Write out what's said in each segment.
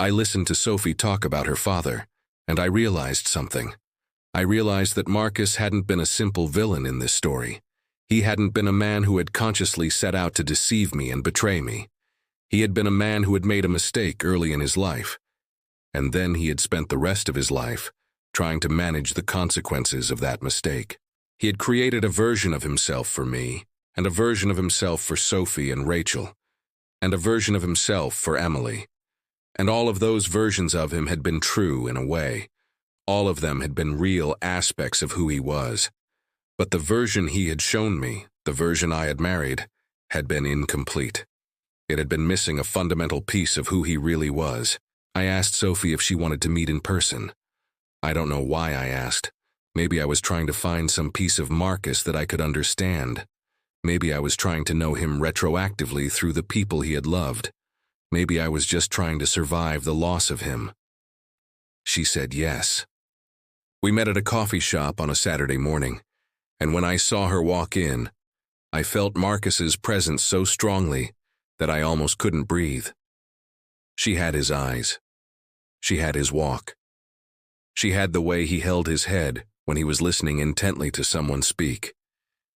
I listened to Sophie talk about her father, and I realized something. I realized that Marcus hadn't been a simple villain in this story. He hadn't been a man who had consciously set out to deceive me and betray me. He had been a man who had made a mistake early in his life, and then he had spent the rest of his life trying to manage the consequences of that mistake. He had created a version of himself for me, and a version of himself for Sophie and Rachel, and a version of himself for Emily. And all of those versions of him had been true in a way. All of them had been real aspects of who he was. But the version he had shown me, the version I had married, had been incomplete. It had been missing a fundamental piece of who he really was. I asked Sophie if she wanted to meet in person. I don't know why I asked. Maybe I was trying to find some piece of Marcus that I could understand. Maybe I was trying to know him retroactively through the people he had loved. Maybe I was just trying to survive the loss of him. She said yes. We met at a coffee shop on a Saturday morning, and when I saw her walk in, I felt Marcus's presence so strongly that I almost couldn't breathe. She had his eyes. She had his walk. She had the way he held his head when he was listening intently to someone speak.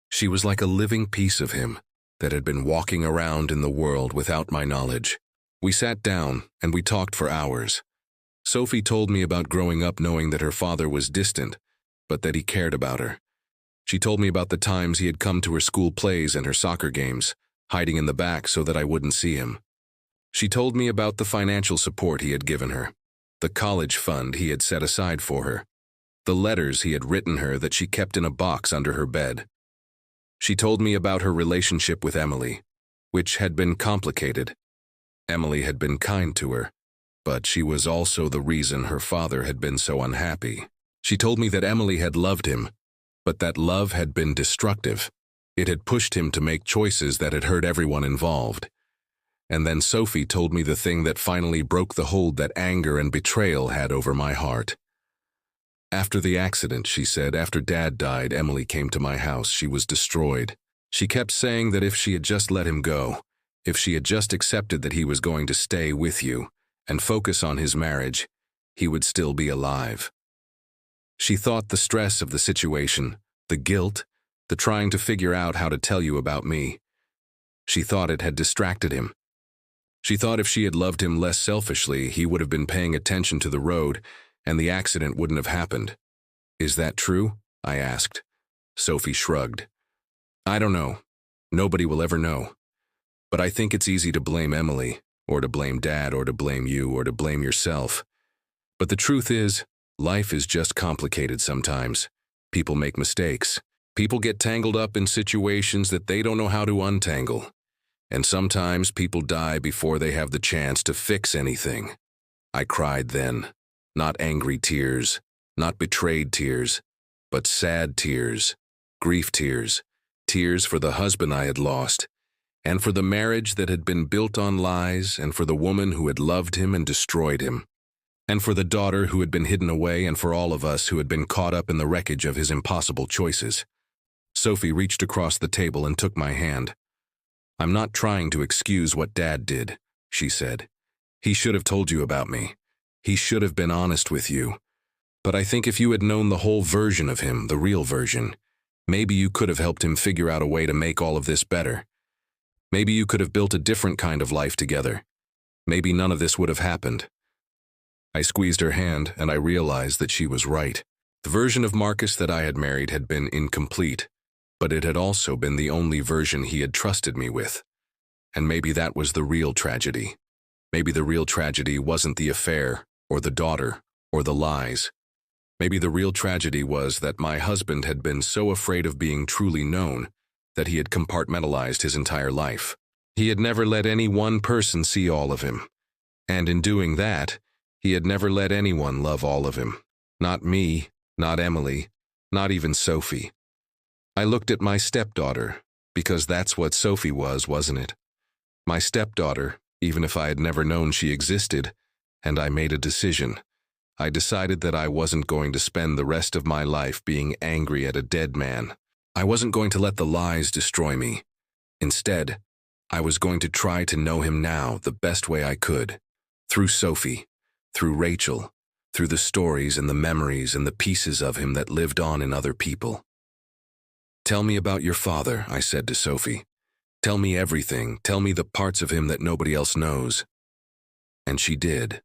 She was like a living piece of him that had been walking around in the world without my knowledge. We sat down and we talked for hours. Sophie told me about growing up knowing that her father was distant, but that he cared about her. She told me about the times he had come to her school plays and her soccer games, hiding in the back so that I wouldn't see him. She told me about the financial support he had given her, the college fund he had set aside for her, the letters he had written her that she kept in a box under her bed. She told me about her relationship with Emily, which had been complicated. Emily had been kind to her, but she was also the reason her father had been so unhappy. She told me that Emily had loved him, but that love had been destructive. It had pushed him to make choices that had hurt everyone involved. And then Sophie told me the thing that finally broke the hold that anger and betrayal had over my heart. After the accident, she said, after Dad died, Emily came to my house. She was destroyed. She kept saying that if she had just let him go, if she had just accepted that he was going to stay with you and focus on his marriage, he would still be alive. She thought the stress of the situation, the guilt, the trying to figure out how to tell you about me, she thought it had distracted him. She thought if she had loved him less selfishly, he would have been paying attention to the road and the accident wouldn't have happened. Is that true? I asked. Sophie shrugged. I don't know. Nobody will ever know. But I think it's easy to blame Emily, or to blame Dad, or to blame you, or to blame yourself. But the truth is, life is just complicated sometimes. People make mistakes. People get tangled up in situations that they don't know how to untangle. And sometimes people die before they have the chance to fix anything. I cried then. Not angry tears, not betrayed tears, but sad tears, grief tears, tears for the husband I had lost, and for the marriage that had been built on lies, and for the woman who had loved him and destroyed him, and for the daughter who had been hidden away, and for all of us who had been caught up in the wreckage of his impossible choices. Sophie reached across the table and took my hand. I'm not trying to excuse what Dad did, she said. He should have told you about me. He should have been honest with you. But I think if you had known the whole version of him, the real version, maybe you could have helped him figure out a way to make all of this better. Maybe you could have built a different kind of life together. Maybe none of this would have happened. I squeezed her hand and I realized that she was right. The version of Marcus that I had married had been incomplete, but it had also been the only version he had trusted me with. And maybe that was the real tragedy. Maybe the real tragedy wasn't the affair, or the daughter, or the lies. Maybe the real tragedy was that my husband had been so afraid of being truly known that he had compartmentalized his entire life. He had never let any one person see all of him. And in doing that, he had never let anyone love all of him. Not me, not Emily, not even Sophie. I looked at my stepdaughter, because that's what Sophie was, wasn't it? My stepdaughter, even if I had never known she existed, and I made a decision. I decided that I wasn't going to spend the rest of my life being angry at a dead man. I wasn't going to let the lies destroy me. Instead, I was going to try to know him now the best way I could, through Sophie. through Rachel, through the stories and the memories and the pieces of him that lived on in other people. "Tell me about your father," I said to Sophie. "Tell me everything. Tell me the parts of him that nobody else knows." And she did.